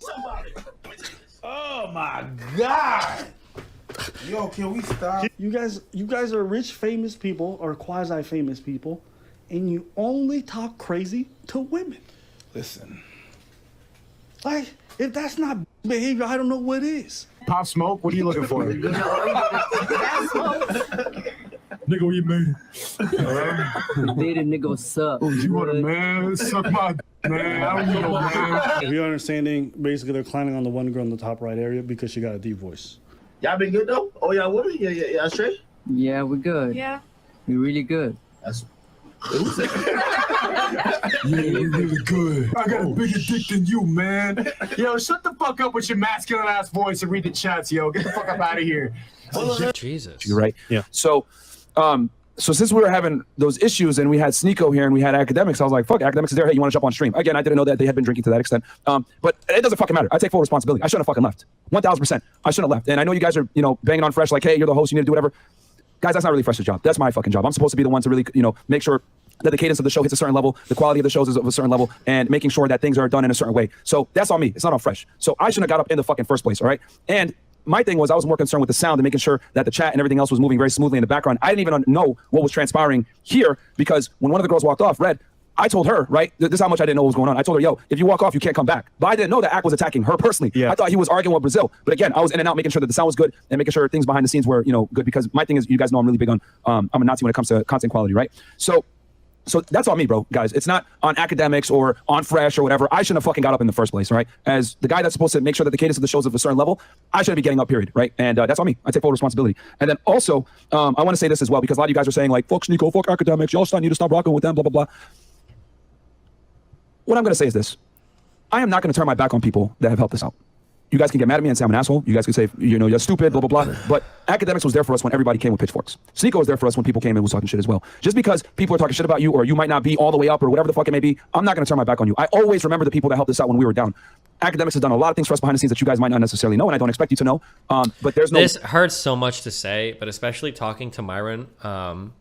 Somebody. Oh my God. Yo, can we stop? You guys are rich, famous people or quasi-famous people, and you only talk crazy to women. Listen. Like, if that's not behavior, I don't know what is. Pop Smoke, what are you looking for? Nigga, you made it. Did it, nigga, what's up? Oh, you want a man? Suck my man. I don't need no man. If you're understanding, basically they're clowning on the one girl in the top right area because she got a deep voice. Y'all been good though? Oh, y'all with me? Yeah, straight? Yeah, we're good. Yeah. We're really good. That's... Yeah, you're really good. I got a bigger dick than you, man. Yo, shut the fuck up with your masculine ass voice and read the chats, yo. Get the fuck up out of here. Jesus. You're right. Yeah. So, so since we were having those issues and we had Sneeko here and we had Akademiks, I was like, fuck, Akademiks is there. Hey, you want to jump on stream? Again, I didn't know that they had been drinking to that extent. But it doesn't fucking matter. I take full responsibility. I shouldn't have fucking left. 1000%. I shouldn't have left. And I know you guys are, you know, banging on Fresh like, hey, you're the host, you need to do whatever. Guys, that's not really Fresh's job. That's my fucking job. I'm supposed to be the one to really, you know, make sure that the cadence of the show hits a certain level, the quality of the shows is of a certain level, and making sure that things are done in a certain way. So that's on me. It's not on Fresh. So I shouldn't have got up in the fucking first place, all right? And my thing was I was more concerned with the sound and making sure that the chat and everything else was moving very smoothly in the background. I didn't even know what was transpiring here because when one of the girls walked off, Red, I told her, right, this is how much I didn't know what was going on. I told her, yo, if you walk off, you can't come back. But I didn't know that Ak was attacking her personally. Yeah. I thought he was arguing with Brazil. But again, I was in and out making sure that the sound was good and making sure things behind the scenes were, you know, good because my thing is, you guys know I'm really big on, I'm a Nazi when it comes to content quality, right? So that's on me, bro, guys. It's not on Akademiks or on Fresh or whatever. I shouldn't have fucking got up in the first place, right? As the guy that's supposed to make sure that the cadence of the show's of a certain level, I shouldn't be getting up, period, right? And that's on me. I take full responsibility. And then also, I want to say this as well, because a lot of you guys are saying like, fuck Sneeko, fuck Akademiks, y'all need to stop rocking with them, blah, blah, blah. What I'm going to say is this. I am not going to turn my back on people that have helped us out. You guys can get mad at me and say I'm an asshole. You guys can say, you know, you're stupid, blah, blah, blah. But Akademiks was there for us when everybody came with pitchforks. Sneeko was there for us when people came and was talking shit as well. Just because people are talking shit about you or you might not be all the way up or whatever the fuck it may be, I'm not going to turn my back on you. I always remember the people that helped us out when we were down. Akademiks has done a lot of things for us behind the scenes that you guys might not necessarily know, and I don't expect you to know. But there's no... This hurts so much to say, but especially talking to Myron, behind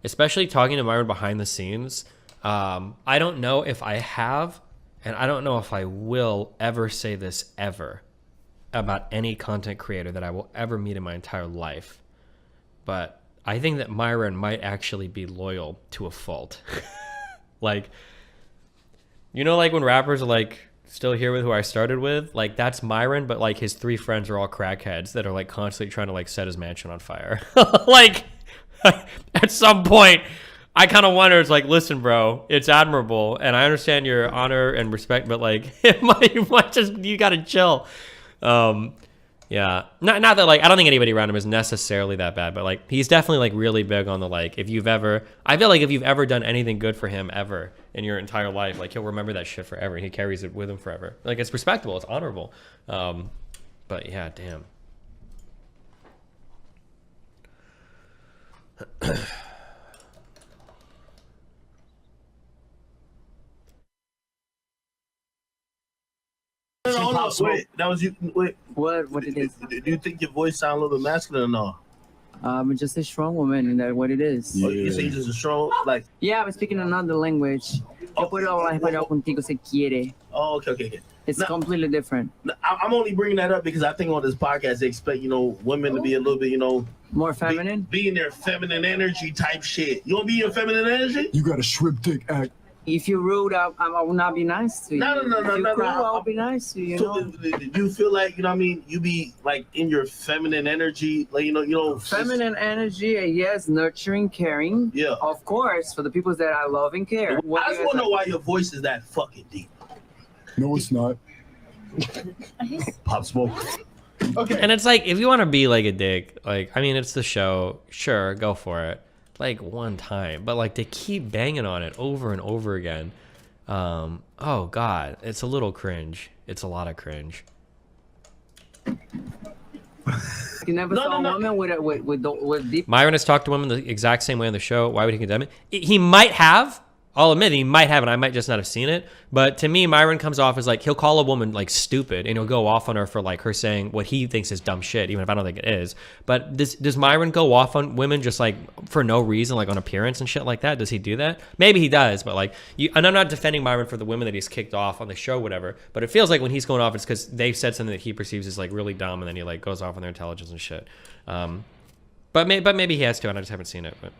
the scenes, I don't know if I have, and I don't know if I will ever say this ever about any content creator that I will ever meet in my entire life. But I think that Myron might actually be loyal to a fault. Like, you know, like when rappers are like still here with who I started with, like that's Myron, but like his 3 friends are all crackheads that are like constantly trying to like set his mansion on fire. Like at some point, I kind of wonder, it's like, listen, bro, it's admirable, and I understand your honor and respect, but like, you gotta chill. Yeah, not that like, I don't think anybody around him is necessarily that bad, but like, he's definitely like really big on the like, I feel like if you've ever done anything good for him ever in your entire life, like he'll remember that shit forever, and he carries it with him forever. Like, it's respectable, it's honorable. But yeah, damn. No, wait, that was you. Wait, What it is? do you think your voice sound a little bit masculine or no? I'm just a strong woman, and that's what it is. Yeah. You say you're just a strong, like. Yeah, I'm speaking another language. Yo puedo hablar español contigo si quiere. Oh, okay. It's Now, completely different. I'm only bringing that up because I think on this podcast they expect, you know, women to be a little bit, you know, More feminine? be in their feminine energy type shit. You want to be your feminine energy? You got a shrimp dick act. If you rude, I will not be nice to you. No. If you cruel, I'll be nice to you. So, do you feel like, you know what I mean, you be like in your feminine energy, like, you know, Feminine energy, yes, nurturing, caring. Yeah. Of course, for the people that I love and care. I just want to know why your voice is that fucking deep. No, it's not. Pop Smoke. Okay. And it's like, if you want to be like a dick, like, I mean, it's the show, sure, go for it. Like one time, but like they keep banging on it over and over again. Oh God, it's a little cringe. It's a lot of cringe. You never saw a woman with deep. Myron has talked to women the exact same way on the show. Why would he condemn it? He might have, I'll admit he might have, and I might just not have seen it. But to me, Myron comes off as like he'll call a woman like stupid, and he'll go off on her for like her saying what he thinks is dumb shit, even if I don't think it is. But does Myron go off on women just like for no reason, like on appearance and shit like that? Does he do that? Maybe he does, but like, and I'm not defending Myron for the women that he's kicked off on the show, whatever. But it feels like when he's going off, it's because they've said something that he perceives as like really dumb, and then he like goes off on their intelligence and shit. But maybe he has to, and I just haven't seen it. But.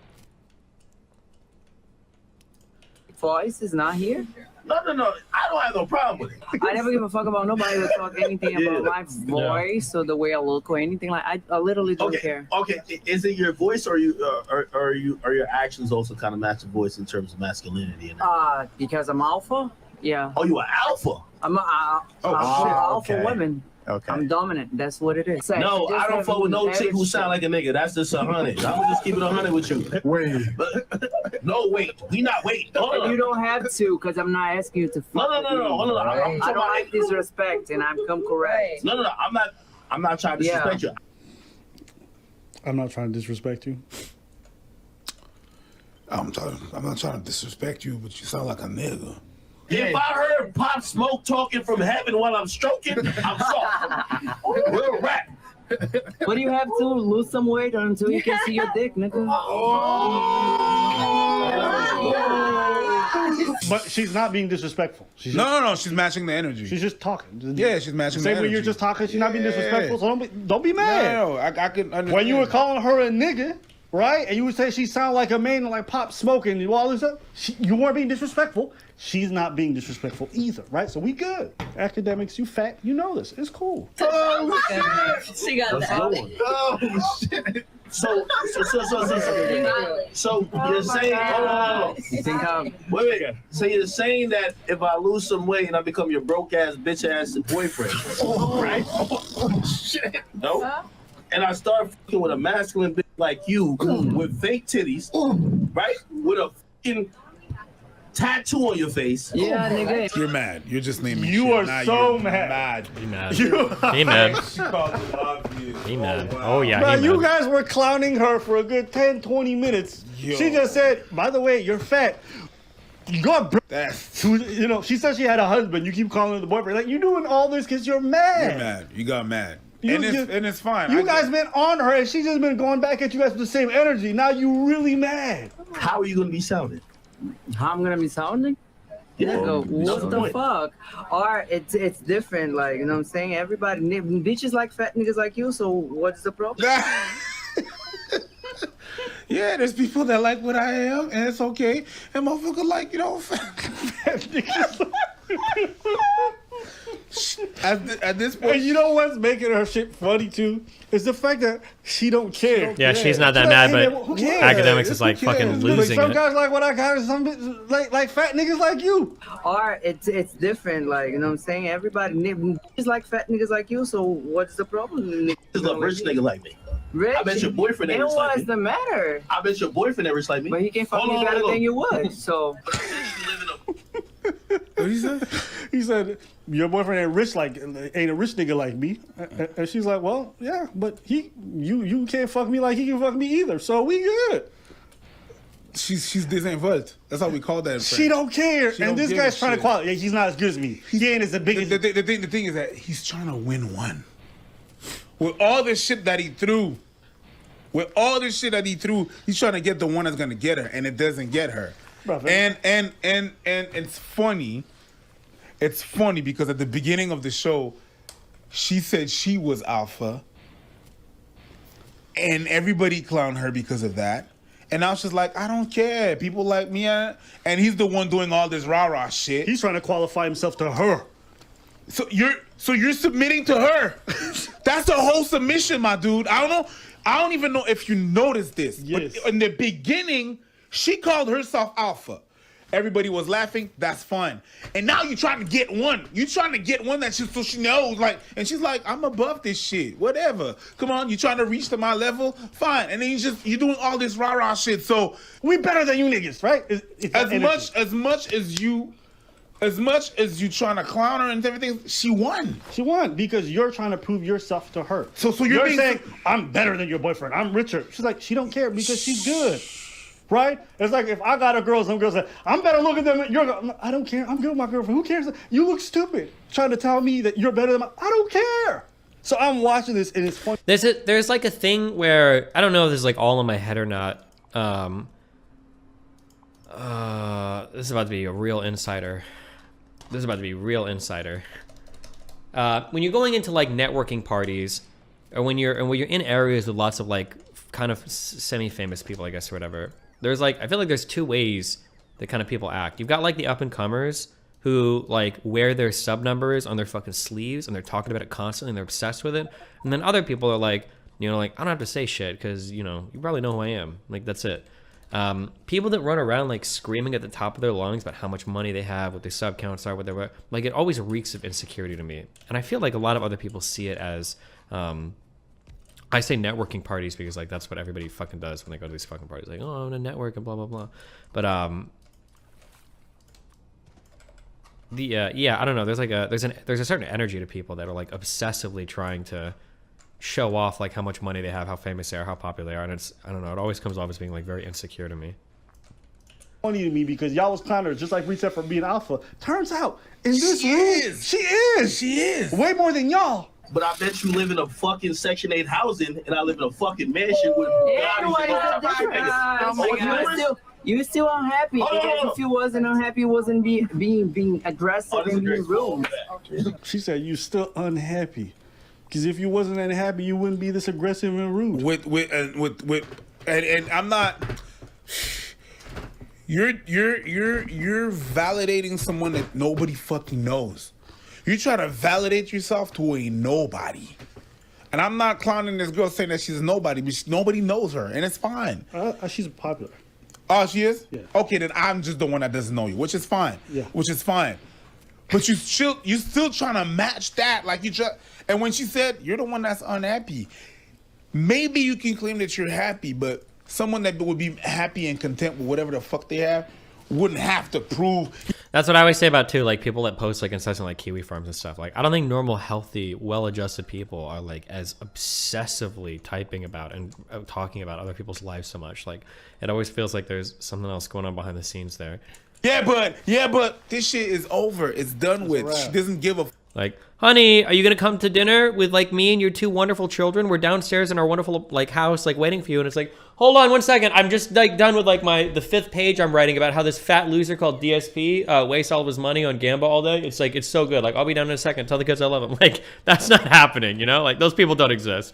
Voice is not here. No. I don't have no problem with it. I never give a fuck about nobody who talk anything about my voice or the way I look or anything like. I literally don't care. Okay. Is it your voice or your actions also kind of match the voice in terms of masculinity? Because I'm alpha. Yeah. Oh, you an alpha? I'm alpha woman. Okay. I'm dominant. That's what it is. No, I don't fuck with no chick who sound like a nigga. That's just 100. I'm gonna just keep it 100 with you. Wait. No, wait. We not wait. Hold on. You don't have to, because I'm not asking you to fuck. No. Hold on. I don't like disrespect, and I'm come correct. No. I'm not trying to disrespect you. I'm not trying to disrespect you. I'm not trying to disrespect you, but you sound like a nigga. If I heard Pop Smoke talking from heaven while I'm stroking, I'm soft. Real rap. What do you have to lose some weight until you can see your dick, nigga? But she's not being disrespectful. No. She's matching the energy. She's just talking. Yeah, she's matching the Same energy. way you're just talking, she's not being disrespectful. So don't be mad. No, I can understand. When you were calling her a nigga, right? And you would say she sound like a man and like Pop Smoking and all this stuff. You weren't being disrespectful. She's not being disrespectful either, right? So we good. Academics, you fat, you know this. It's cool. Oh, she got that. Oh shit. So you're saying, hold on. Wait. So you're saying that if I lose some weight and I become your broke ass, bitch ass boyfriend, right? Oh shit. No. And I start fucking with a masculine bitch like you with fake titties, right? With a fucking tattoo on your face. Yeah, nigga. You're mad. You're just naming You shit. are Now so you're mad. He mad. You, He mad. She called it obvious. He mad. Oh, wow. Oh yeah. man, He you mad. guys were clowning her for a good 10, 20 minutes. Yo. She just said, by the way, you're fat. God, That's you know, she said she had a husband. You keep calling her the boyfriend. Like, you're doing all this because you're mad. you're mad. You got mad. You- And it's fine. You guys been on her and she's just been going back at you guys with the same energy. Now you really mad. How are you gonna be sounding? How I'm gonna be sounding? Yeah. Nigga, what the fuck? Or it's different, like, you know what I'm saying? Everybody, bitches like fat niggas like you, so what's the problem? Yeah, there's people that like what I am, and it's okay. And motherfucker like, you know, at this point. And you know what's making her shit funny too? Is the fact that she don't care. Yeah, she's not that She's mad, like, but hey, who cares? Academics is like Who cares? fucking Like, losing Some it. guys like what I got, and some bitches like fat niggas like you. Or it's different, like, you know what I'm saying? Everybody, bitches like fat niggas like you, so what's the problem? There's a rich nigga like me. Rich? I bet your boyfriend ain't And rich like what's me. the matter? I bet your boyfriend ain't rich like me. But he can't fuck me better than you would, so. What he said? He said, your boyfriend ain't a rich nigga like me. And she's like, well, yeah, but you can't fuck me like he can fuck me either. So we good. She's disinvolved. That's how we call that. She don't care. She And don't this give a guy's trying to shit. qualify. Yeah, he's not as good as me. He ain't as big as The thing is that he's trying to win one. With all this shit that he threw, he's trying to get the one that's gonna get her, and it doesn't get her. Brother. And it's funny. It's funny because at the beginning of the show, she said she was alpha, and everybody clowned her because of that. And now she's like, I don't care. People like me, and he's the one doing all this rah-rah shit. He's trying to qualify himself to her. So you're submitting to her. That's a whole submission, my dude. I don't even know if you noticed this. Yes. But in the beginning, she called herself alpha. Everybody was laughing. That's fun. And now you're trying to get one. You're trying to get one that so she knows, like, and she's like, I'm above this shit. Whatever. Come on, you're trying to reach to my level? Fine. And then you're doing all this rah-rah shit. So We better than you niggas, right? It's as much as you trying to clown her and everything, she won. She won because you're trying to prove yourself to her. So you're being saying, I'm better than your boyfriend. I'm richer. She's like, she don't care because she's good. Right? It's like if I got a girl, some girls say, I'm better looking than you're. I don't care. I'm good with my girlfriend. Who cares? You look stupid trying to tell me that you're better than I don't care. So I'm watching this and it's funny. There's like a thing where I don't know if this is like all in my head or not. This is about to be a real insider. When you're going into like networking parties, or when you're in areas with lots of like kind of semi-famous people, I guess, or whatever. There's like, I feel like there's two ways that kind of people act. You've got like the up and comers who like wear their sub numbers on their fucking sleeves and they're talking about it constantly and they're obsessed with it. And then other people are like, you know, like, I don't have to say shit because, you know, you probably know who I am. Like, that's it. People that run around like screaming at the top of their lungs about how much money they have, what their sub counts are, whatever, like it always reeks of insecurity to me. And I feel like a lot of other people see it as, I say networking parties because like that's what everybody fucking does when they go to these fucking parties. Like, oh, I'm gonna network and blah blah blah. But yeah, I don't know. There's like there's a certain energy to people that are like obsessively trying to show off like how much money they have, how famous they are, how popular they are, and it's, I don't know, it always comes off as being like very insecure to me. Funny to me because y'all was clowning her just like Reset for being alpha. Turns out in this room, she is way more than y'all. But I bet you live in a fucking Section 8 housing, and I live in a fucking mansion with Bugattis. You still unhappy because if you wasn't unhappy, you wasn't being aggressive in your room. She said you still unhappy because if you wasn't unhappy, you wouldn't be this aggressive and rude. And I'm not. You're validating someone that nobody fucking knows. You try to validate yourself to a nobody. And I'm not clowning this girl saying that she's a nobody, but nobody knows her, and it's fine. She's popular. Oh, she is? Yeah. Okay, then I'm just the one that doesn't know you, which is fine. Yeah. Which is fine. But you still trying to match that, like and when she said you're the one that's unhappy, maybe you can claim that you're happy, but someone that would be happy and content with whatever the fuck they have wouldn't have to prove. That's what I always say about too, like people that post like incessant like kiwi farms and stuff. Like I don't think normal, healthy, well-adjusted people are like as obsessively typing about and talking about other people's lives so much. Like it always feels like there's something else going on behind the scenes there. Yeah, but this shit is over. It's done with. She doesn't give a. Like, honey, are you gonna come to dinner with like me and your two wonderful children? We're downstairs in our wonderful like house, like waiting for you. And it's like, hold on 1 second. I'm just like done with like the 5th page I'm writing about how this fat loser called DSP wastes all of his money on Gamba all day. It's like, it's so good. Like, I'll be down in a second. Tell the kids I love them. Like, that's not happening, you know? Like, those people don't exist.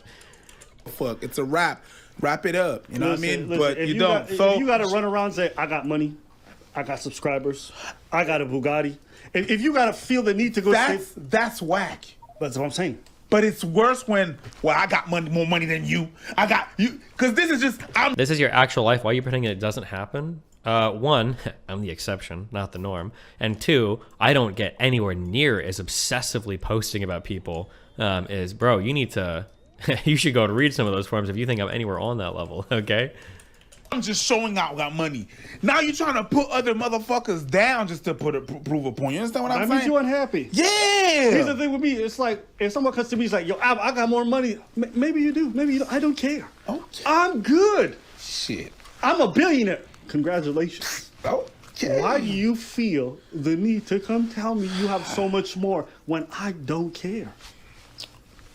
Fuck, it's a wrap. Wrap it up. You know what I mean? But if you don't. If you got to run around and say, I got money, I got subscribers, I got a Bugatti. If you got to feel the need to go that's whack. That's what I'm saying. But it's worse when, well, I got more money than you. I got you. Because this is just, This is your actual life. Why are you pretending it doesn't happen? 1, I'm the exception, not the norm. And 2, I don't get anywhere near as obsessively posting about people as, bro, you need to, you should go to read some of those forums if you think I'm anywhere on that level, okay? I'm just showing out got money. Now you're trying to put other motherfuckers down just to prove a point. You understand what I'm saying? That means you unhappy. Yeah. Here's the thing with me. It's like, if someone comes to me, it's like, yo, I got more money. Maybe you do. Maybe you don't. I don't care. Okay. I'm good. Shit. I'm a billionaire. Congratulations. Okay. Why do you feel the need to come tell me you have so much more when I don't care?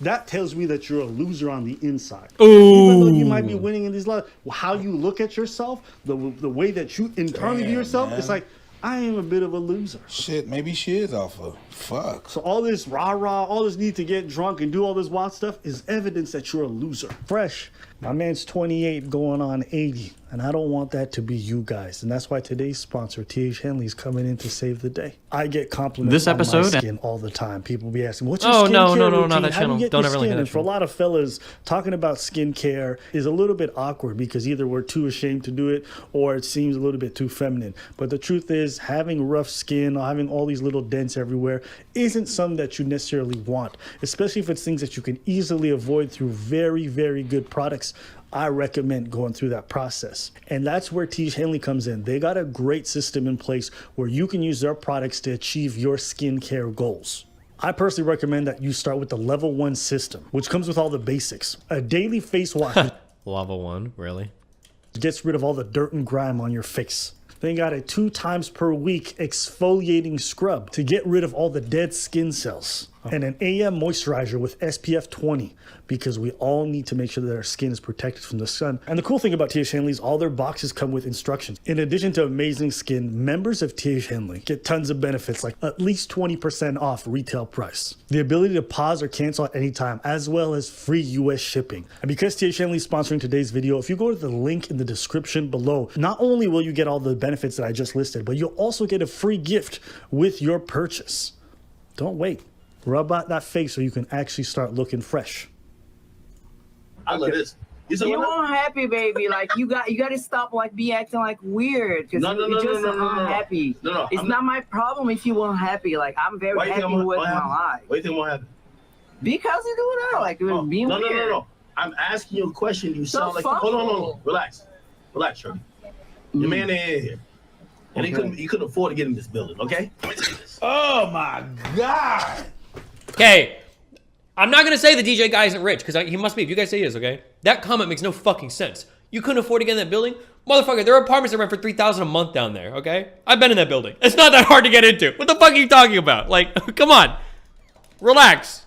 That tells me that you're a loser on the inside. Ooh. Even though you might be winning in these lives, how you look at yourself, the way that you internally view yourself, man. It's like, I am a bit of a loser. Shit, maybe she is alpha. Fuck. So all this rah-rah, all this need to get drunk and do all this wild stuff is evidence that you're a loser. Fresh. My man's 28 going on 80, and I don't want that to be you guys. And that's why today's sponsor, T.H. Henley's coming in to save the day. I get compliments This on episode? my skin all the time. People be asking, what's your Oh, skincare no, routine? not that How do channel. you get Don't your ever link skin? to that And for a channel. lot of fellas, talking about skincare is a little bit awkward because either we're too ashamed to do it or it seems a little bit too feminine. But the truth is, having rough skin or having all these little dents everywhere isn't something that you necessarily want, especially if it's things that you can easily avoid through very, very good products. I recommend going through that process. And that's where T.H. Henley comes in. They got a great system in place where you can use their products to achieve your skincare goals. I personally recommend that you start with the level 1 system, which comes with all the basics. A daily face wash. Level 1, really? Gets rid of all the dirt and grime on your face. Then got a 2 times per week exfoliating scrub to get rid of all the dead skin cells. And an AM moisturizer with SPF 20 because we all need to make sure that our skin is protected from the sun. And the cool thing about TH Henley is all their boxes come with instructions. In addition to amazing skin, members of TH Henley get tons of benefits like at least 20% off retail price, the ability to pause or cancel at any time, as well as free US shipping. And because TH Henley is sponsoring today's video, if you go to the link in the description below, not only will you get all the benefits that I just listed, but you'll also get a free gift with your purchase. Don't wait. Rub out that face so you can actually start looking fresh. I love this. You unhappy, baby. Like you got to stop like be acting like weird because you're just unhappy. No, it's not my problem if you unhappy. Like I'm very happy with my life. What do you think won't happen? Because you do that, like being weird. No. I'm asking you a question. You sound like hold on. Relax, Shirley. Your man ain't here, and he couldn't afford to get in this building. Okay. Oh my God. Okay, I'm not gonna say the DJ guy isn't rich because he must be. If you guys say he is, okay, that comment makes no fucking sense. You couldn't afford to get in that building, motherfucker. There are apartments that rent for $3,000 a month down there. Okay, I've been in that building. It's not that hard to get into. What the fuck are you talking about? Like, come on, relax.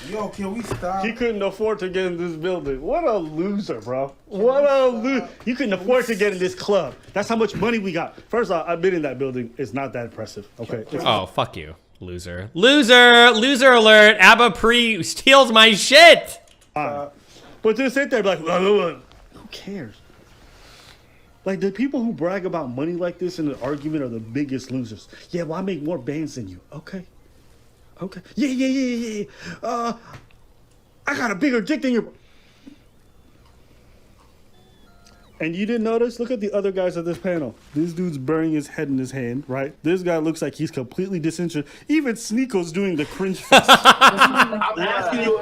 Yo, can we stop? He couldn't afford to get in this building. What a loser, bro. What a loser. You couldn't afford to get in this club. That's how much money we got. First off, I've been in that building. It's not that impressive. Okay. Oh, fuck you, loser. Loser alert. Abba Pre steals my shit. But to sit there and be like, who cares? Like, the people who brag about money like this in an argument are the biggest losers. Yeah, well, I make more bands than you. Okay. Yeah. I got a bigger dick than your... And you didn't notice? Look at the other guys at this panel. This dude's burying his head in his hand, right? This guy looks like he's completely disinterested. Even Sneako's doing the cringe face. I'm asking you,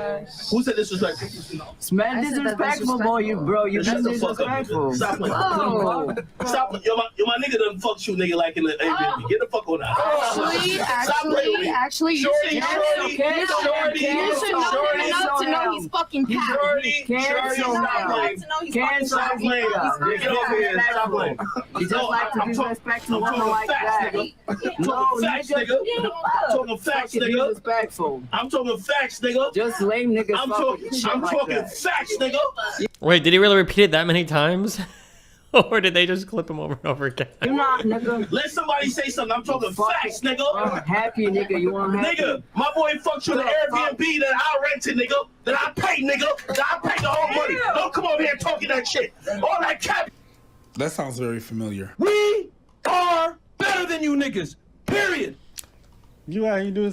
who said disrespectful? Man, disrespectful, boy. You been disrespectful. Stop playing. Stop. Yo, my nigga doesn't fuck you, nigga, like in the Airbnb. Get the fuck on out. Actually, you should know him enough to know he's fucking cat. Stop playing. Get over here. Stop playing. You just like to disrespect a woman like that. No, nigga. I'm talking facts, nigga. Disrespectful. I'm talking facts, nigga. Just lame niggas. I'm talking facts, nigga. Wait, did he really repeat it that many times? Or did they just clip him over and over again? You're not, nigga. Let somebody say something. I'm talking facts, nigga. I'm happy, nigga. You want happy? Nigga, my boy fucked you in the Airbnb that I rented, nigga. That I paid, nigga. That I paid the whole money. Don't come over here talking that shit. All that cap. That sounds very familiar. We are better than you niggas. Period. You out here doing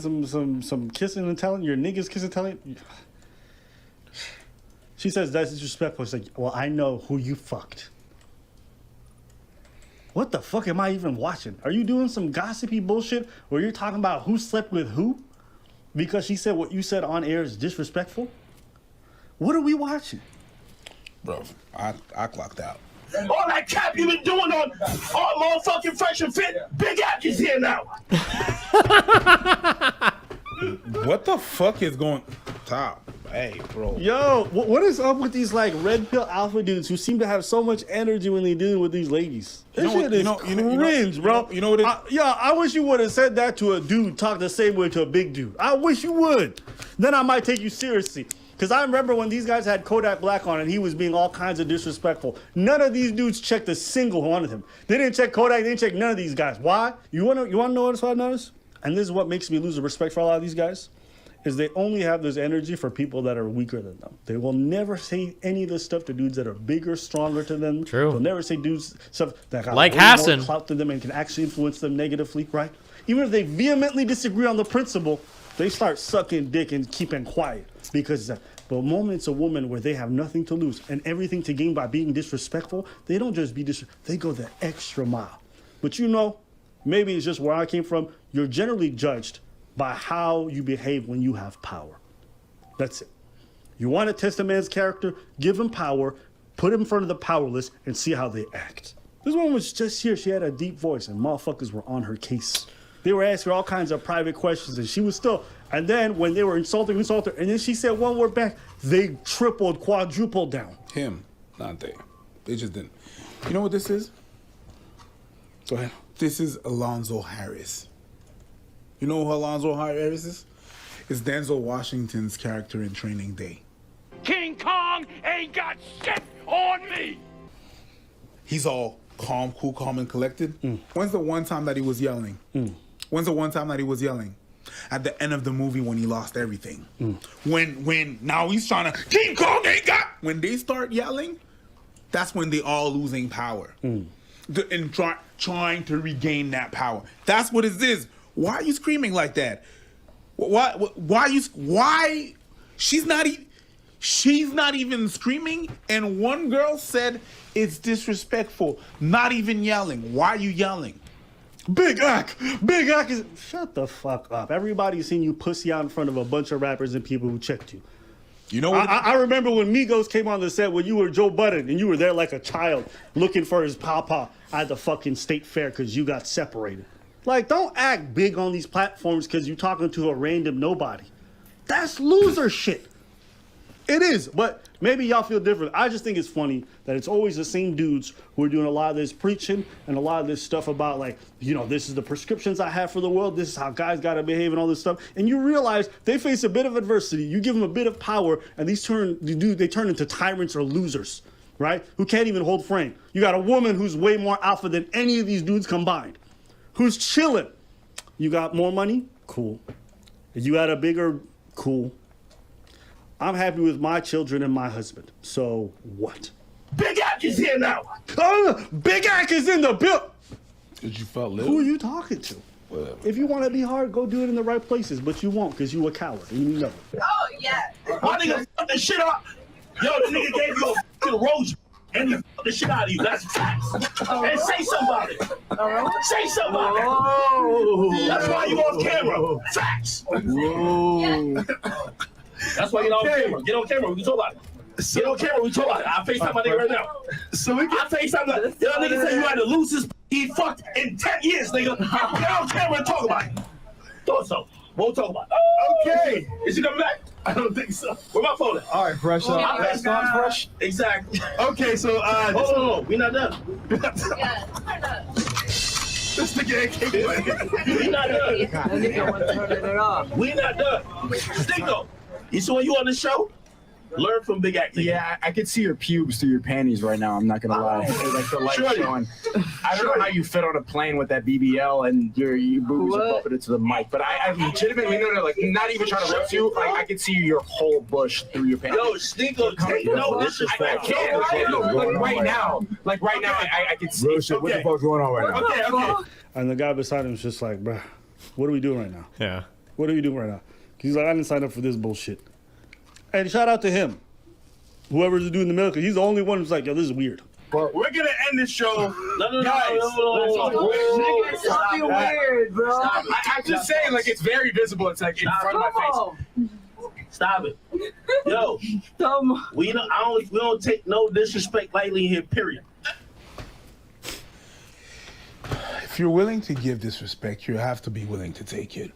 some kissing and telling? Your niggas kissing and telling? She says that's disrespectful. She's like, well, I know who you fucked. What the fuck am I even watching? Are you doing some gossipy bullshit where you're talking about who slept with who? Because she said what you said on air is disrespectful? What are we watching? Bro, I clocked out. All that cap you been doing on all motherfucking Fresh and Fit, Big App is here now. What the fuck is going... Top. Hey, bro. Yo, what is up with these like red pill alpha dudes who seem to have so much energy when they deal with these ladies? This shit is cringe, bro. You know what it is? I wish you would have said that to a dude, talk the same way to a big dude. I wish you would. Then I might take you seriously. Because I remember when these guys had Kodak Black on and he was being all kinds of disrespectful. None of these dudes checked a single one of them. They didn't check Kodak, they didn't check none of these guys. Why? You wanna know what I noticed? And this is what makes me lose the respect for a lot of these guys. Is they only have this energy for people that are weaker than them. They will never say any of this stuff to dudes that are bigger, stronger to them. True. They'll never say dudes stuff that got like way Hassan. more clout to them and can actually influence them negatively, right? Even if they vehemently disagree on the principle, they start sucking dick and keeping quiet. Because the moment it's a woman where they have nothing to lose and everything to gain by being disrespectful, they don't just be disrespectful, they go the extra mile. But you know, maybe it's just where I came from, you're generally judged by how you behave when you have power. That's it. You want to test a man's character, give him power, put him in front of the powerless, and see how they act. This woman was just here. She had a deep voice, and motherfuckers were on her case. They were asking her all kinds of private questions, and she was still And then when they were insulting, and then she said one word back, they tripled, quadrupled down. Him, not they. They just didn't. You know what this is? Go ahead. This is Alonzo Harris. You know who Alonzo Harris is? It's Denzel Washington's character in Training Day. King Kong ain't got shit on me. He's all calm, cool, calm, and collected. When's the one time that he was yelling? When's the one time that he was yelling? At the end of the movie when he lost everything. When now he's trying to, King Kong ain't got. When they start yelling, that's when they all losing power. And trying to regain that power. That's what it is. Why are you screaming like that? Why? She's not even screaming, and one girl said it's disrespectful. Not even yelling. Why are you yelling? Big Ak is... Shut the fuck up. Everybody's seen you pussy out in front of a bunch of rappers and people who checked you. You know what? I remember when Migos came on the set when you were Joe Budden and you were there like a child looking for his papa at the fucking state fair because you got separated. Like, don't act big on these platforms because you're talking to a random nobody. That's loser shit. It is, but maybe y'all feel different. I just think it's funny that it's always the same dudes who are doing a lot of this preaching and a lot of this stuff about, like, you know, this is the prescriptions I have for the world. This is how guys got to behave and all this stuff. And you realize they face a bit of adversity. You give them a bit of power, and they turn into tyrants or losers, right? Who can't even hold frame. You got a woman who's way more alpha than any of these dudes combined, who's chilling. You got more money? Cool. You got a bigger? Cool. I'm happy with my children and my husband. So what? Big Ak is here now. Oh, Big Ak is in the bill. Did you felt little? Who are you talking to? Whatever. If you want to be hard, go do it in the right places, but you won't because you a coward and you know it. Oh, yeah. My nigga fucked the shit up. Yo, the nigga gave you a fucking rose and he fucked the shit out of you. That's facts. And say somebody. Say somebody. Oh. That's why you off camera. Facts. Whoa. That's why you on camera. Get on camera. We can talk about it. Get on camera. We talk about it. I'll FaceTime my nigga right now. So we can FaceTime that. Y'all nigga say you had to lose his he fucked in 10 years, nigga. Get on camera and talk about it. Thought so. Won't talk about it. Okay. Is he coming back? I don't think so. Where my phone at? All right, fresh. That's not fresh. Exactly. Okay, so hold on. We not done. Yeah, turn up. This nigga ain't keep playing. We not done. That nigga want to turn it off. We not done. Stinko. You see when you on the show? Learn from Big Ak. Yeah, I could see your pubes through your panties right now. I'm not gonna lie. Like the light showing. I don't know how you fit on a plane with that BBL and your boobs are bumping into the mic, but I legitimately know that, like, not even trying to rip you. Like, I can see your whole bush through your panties. Yo, Stinko, take no disrespect. I can't. Like right now, I can see. Real shit. What the fuck's going on right now? Okay. And the guy beside him is just like, bruh, what are we doing right now? Yeah. What are we doing right now? He's like, I didn't sign up for this bullshit. And shout out to him, whoever's doing the middle, because he's the only one who's like, yo, this is weird. We're gonna end this show. No, guys. It's something weird, bro. I'm just saying, like, it's very visible. It's like in front of my face. Stop it. Yo, we don't take no disrespect lightly here, period. If you're willing to give disrespect, you have to be willing to take it.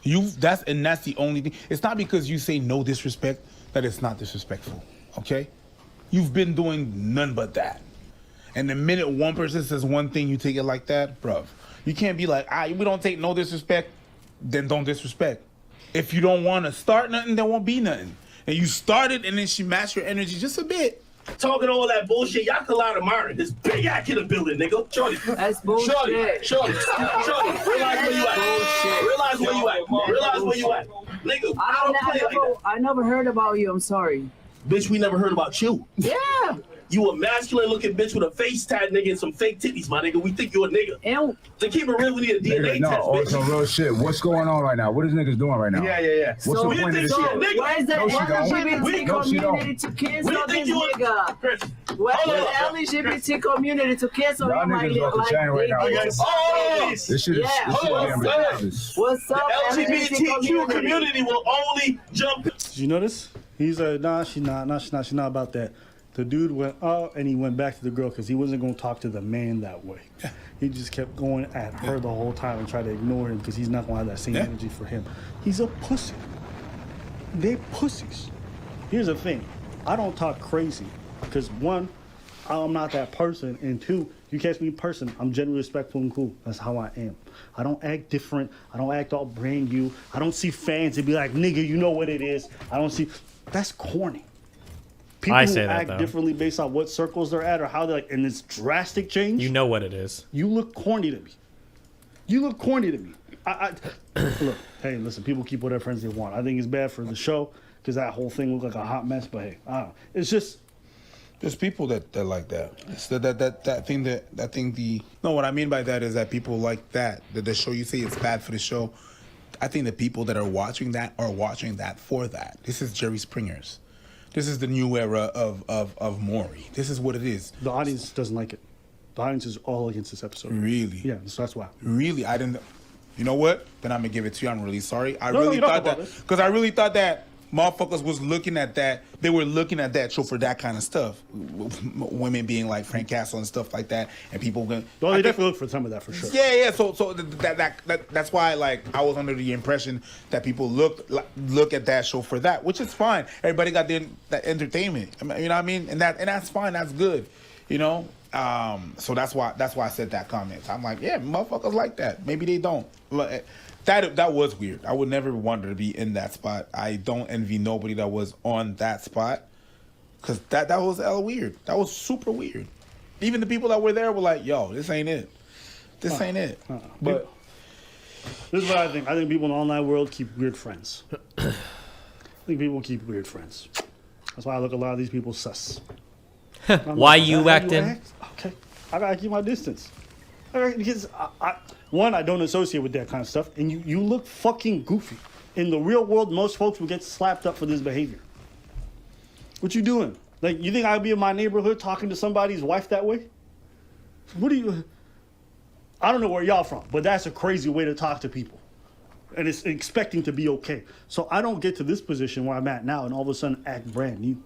That's the only thing. It's not because you say no disrespect that it's not disrespectful. Okay? You've been doing none but that. And the minute one person says one thing, you take it like that, bruv. You can't be like, we don't take no disrespect, then don't disrespect. If you don't want to start nothing, there won't be nothing. And you started, and then she matched your energy just a bit. Talking all that bullshit, y'all can lie to Myron. This Big Ak in the building, nigga. Shorty. That's bullshit. Shorty. Realize where you at. Realize where you at. Nigga, I don't play like that. I never heard about you. I'm sorry. Bitch, we never heard about you. Yeah. You a masculine looking bitch with a face tat nigga and some fake titties, my nigga. We think you a nigga. And to keep it real, we need a DNA test, bitch. No, real shit. What's going on right now? What is niggas doing right now? Yeah. What's the point of this shit? Why is that LGBT community to cancel this nigga? Why is the LGBT community to cancel him like this? Oh! This shit is ridiculous. What's up, the LGBTQ community will only jump. Did you notice? He's like, nah, she's not about that. The dude went up and he went back to the girl because he wasn't going to talk to the man that way. He just kept going at her the whole time and tried to ignore him because he's not going to have that same energy for him. He's a pussy. They're pussies. Here's the thing. I don't talk crazy because, one, I'm not that person, and two, you catch me in person, I'm generally respectful and cool. That's how I am. I don't act different. I don't act all brand new. I don't see fans and be like, nigga, you know what it is. I don't see. That's corny. People I who say that, act though. differently based on what circles they're at or how they're like, and it's drastic change. You know what it is. You look corny to me. You look corny to me. Look, hey, listen, people keep whatever friends they want. I think it's bad for the show because that whole thing looked like a hot mess, but hey, I don't know. It's just. There's people that like that. It's that thing. No, what I mean by that is that people like that. That the show you say it's bad for the show. I think the people that are watching that for that. This is Jerry Springer's. This is the new era of Maury. This is what it is. The audience doesn't like it. The audience is all against this episode. Really? Yeah, so that's why. Really, I didn't. You know what? Then I'm gonna give it to you. I'm really sorry. I No, really you don't thought have that to. because I really thought that motherfuckers was looking at that. They were looking at that show for that kind of stuff. Women being like Frank Castle and stuff like that, and people going. Well, they definitely look for some of that for sure. Yeah. So that's why like I was under the impression that people look at that show for that, which is fine. Everybody got that entertainment. I mean, you know what I mean, and that's fine. That's good. You know. So that's why I said that comment. I'm like, yeah, motherfuckers like that. Maybe they don't. That was weird. I would never want to be in that spot. I don't envy nobody that was on that spot, because that was hella weird. That was super weird. Even the people that were there were like, yo, this ain't it. This ain't it. But this is what I think. I think people in the online world keep weird friends. I think people keep weird friends. That's why I look at a lot of these people sus. Why you acting? Okay, I gotta keep my distance. Because one, I don't associate with that kind of stuff, and you look fucking goofy. In the real world, most folks would get slapped up for this behavior. What you doing? Like, you think I'd be in my neighborhood talking to somebody's wife that way? What do you? I don't know where y'all from, but that's a crazy way to talk to people, and it's expecting to be okay. So I don't get to this position where I'm at now, and all of a sudden act brand new.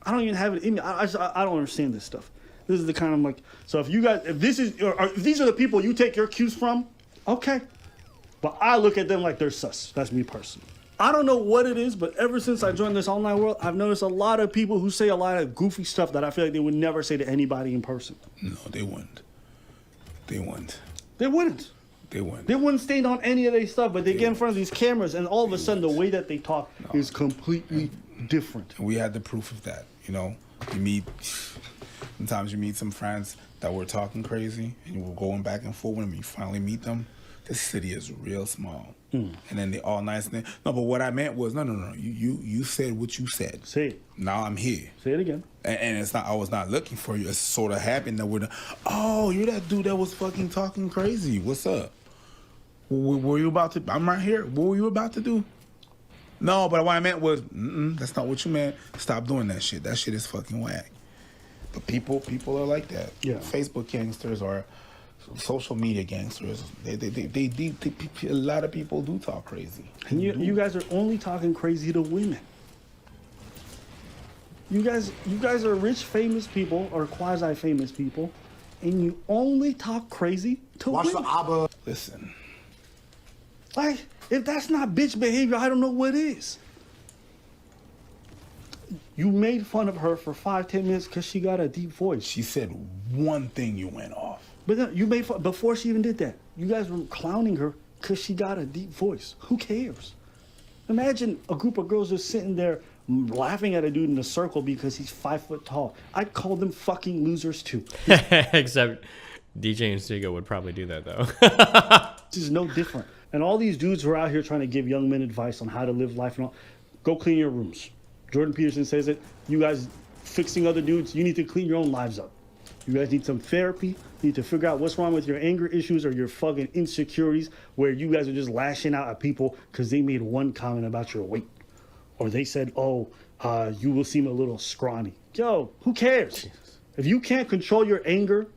I don't even have it in me. I don't understand this stuff. This is the kind of like, so if you guys, if these are the people you take your cues from, okay. But I look at them like they're sus. That's me personally. I don't know what it is, but ever since I joined this online world, I've noticed a lot of people who say a lot of goofy stuff that I feel like they would never say to anybody in person. no, they wouldn't. They wouldn't. They wouldn't. They wouldn't. They wouldn't stand on any of their stuff, but they get in front of these cameras, and all of a sudden the way that they talk is completely different. We had the proof of that. You know, sometimes you meet some friends that were talking crazy, and you were going back and forth. When you finally meet them, this city is real small, and then they all nice. And no, but what I meant was no. You said what you said. Say it. Now I'm here. Say it again. And it's not. I was not looking for you. It sort of happened that we're. Oh, you're that dude that was fucking talking crazy. What's up? What were you about to? I'm right here. What were you about to do? No, but what I meant was, that's not what you meant. Stop doing that shit. That shit is fucking whack. But people are like that. Yeah. Facebook gangsters or social media gangsters. They a lot of people do talk crazy. And you guys are only talking crazy to women. You guys are rich, famous people or quasi-famous people, and you only talk crazy to women. Listen. Like, if that's not bitch behavior, I don't know what is. You made fun of her for 5-10 minutes because she got a deep voice. She said one thing, you went off. But then you made fun before she even did that. You guys were clowning her because she got a deep voice. Who cares? Imagine a group of girls just sitting there laughing at a dude in a circle because he's 5 foot tall. I'd call them fucking losers too. Except DJ and Sego would probably do that though. This is no different. And all these dudes who are out here trying to give young men advice on how to live life and all, go clean your rooms. Jordan Peterson says it. You guys fixing other dudes, you need to clean your own lives up. You guys need some therapy. You need to figure out what's wrong with your anger issues or your fucking insecurities where you guys are just lashing out at people because they made one comment about your weight. Or they said, you will seem a little scrawny. Yo, who cares? If you can't control your anger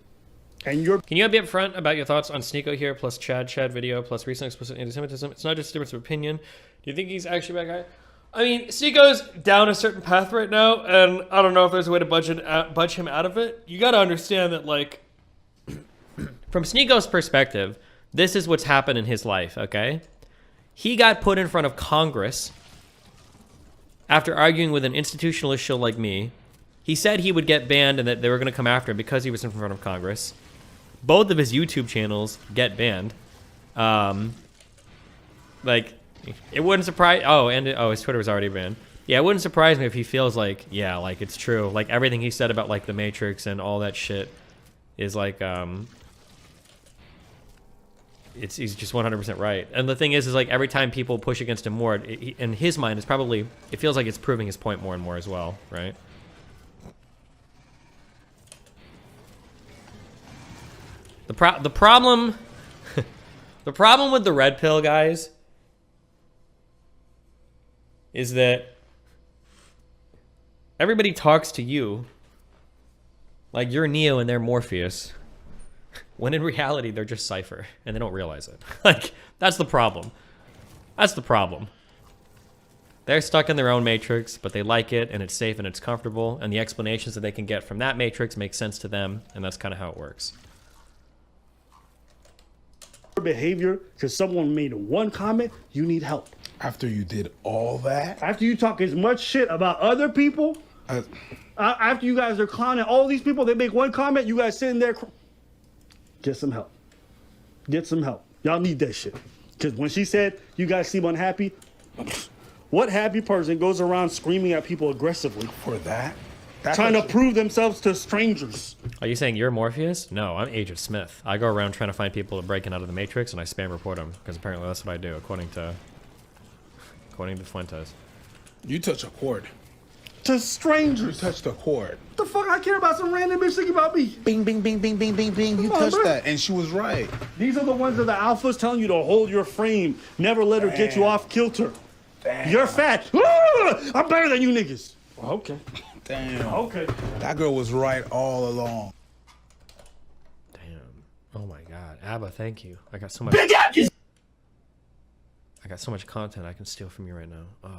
and you're... Can you be upfront about your thoughts on Sneeko here, plus Chad video, plus recent explicit anti-Semitism? It's not just a difference of opinion. Do you think he's actually a bad I mean, Sneako's down a certain path right now, and I don't know if there's a way to budge him out of it. You got to understand that, like, from Sneako's perspective, this is what's happened in his life, okay? He got put in front of Congress after arguing with an institutionalist shill like me. He said he would get banned and that they were going to come after him because he was in front of Congress. Both of his YouTube channels get banned. Like, it wouldn't surprise... his Twitter was already banned. Yeah, it wouldn't surprise me if he feels like, yeah, like, it's true. Like, everything he said about, like, the Matrix and all that shit is, like, he's just 100% right. And the thing is like, every time people push against him more, in his mind, it's probably... It feels like it's proving his point more and more as well, right? The problem... the problem with the red pill, guys, is that everybody talks to you like you're Neo and they're Morpheus, when in reality they're just Cypher and they don't realize it. Like, that's the problem. That's the problem. They're stuck in their own matrix, but they like it and it's safe and it's comfortable, and the explanations that they can get from that matrix make sense to them, and that's kind of how it works. Behavior because someone made one comment, you need help. After you did all that? After you talk as much shit about other people, after you guys are clowning all these people, they make one comment, you guys sitting there, get some help. Get some help. Y'all need that shit. Because when she said, you guys seem unhappy, what happy person goes around screaming at people aggressively? For that? Trying to prove themselves to strangers. Are you saying you're Morpheus? No, I'm Agent Smith. I go around trying to find people breaking out of the Matrix, and I spam report them, because apparently that's what I do, according to Fuentes. You touch a chord. To strangers. You touched a chord. What the fuck I care about some random bitch thinking about me? Bing, bing, bing, bing, bing, bing, bing. You touched that, and she was right. These are the ones that the alphas telling you to hold your frame. Never let her get you off kilter. Damn. You're fat. I'm better than you niggas. Okay. Damn. Okay. That girl was right all along. Damn. Oh my god. Abba, thank you. I got so much content I can steal from you right now. Oh,